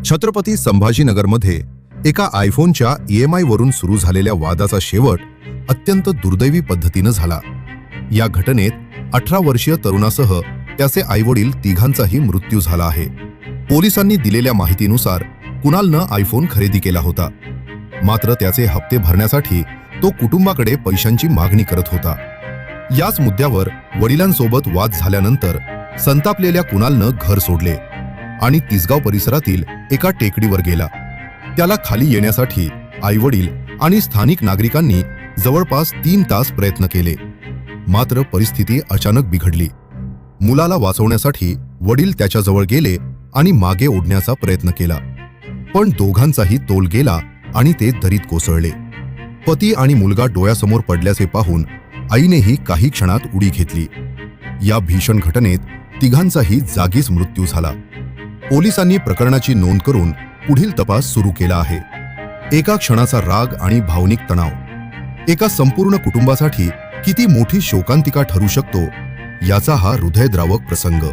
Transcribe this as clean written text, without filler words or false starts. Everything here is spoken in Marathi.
छत्रपती संभाजीनगरमध्ये एका आयफोनच्या EMI वरून सुरू झालेल्या वादाचा शेवट अत्यंत दुर्दैवी पद्धतीने झाला। या घटनेत 18 वर्षीय तरुणासह त्याचे आईवडील तिघांचाही मृत्यू झाला आहे। पोलिसांनी दिलेल्या माहितीनुसार कुणालनं आयफोन खरेदी केला होता, मात्र त्याचे हप्ते भरण्यासाठी तो कुटुंबाकडे पैशांची मागणी करत होता। याच मुद्द्यावर वडिलांसोबत वाद झाल्यानंतर संतापलेल्या कुणालनं घर सोडले आणि तिसगाव परिसरातील एका टेकडीवर गेला। त्याला खाली येण्यासाठी आईवडील आणि स्थानिक नागरिकांनी जवळपास 3 तास प्रयत्न केले, मात्र परिस्थिती अचानक बिघडली। मुलाला वाचवण्यासाठी वडील त्याच्याजवळ गेले आणि मागे ओढण्याचा प्रयत्न केला, पण दोघांचाही तोल गेला आणि ते दरीत कोसळले। पती आणि मुलगा डोळ्यासमोर पडल्याचे पाहून आईनेही काही क्षणात उडी घेतली। या भीषण घटनेत तिघांचाही जागीच मृत्यू झाला। पोलिसांनी प्रकरणाची नोंद करून पुढील तपास सुरू केला आहे। एका क्षणाचा राग आणि भावनिक तणाव एका संपूर्ण कुटुंबासाठी किती मोठी शोकांतिका ठरू शकतो याचा हा हृदयद्रावक प्रसंग।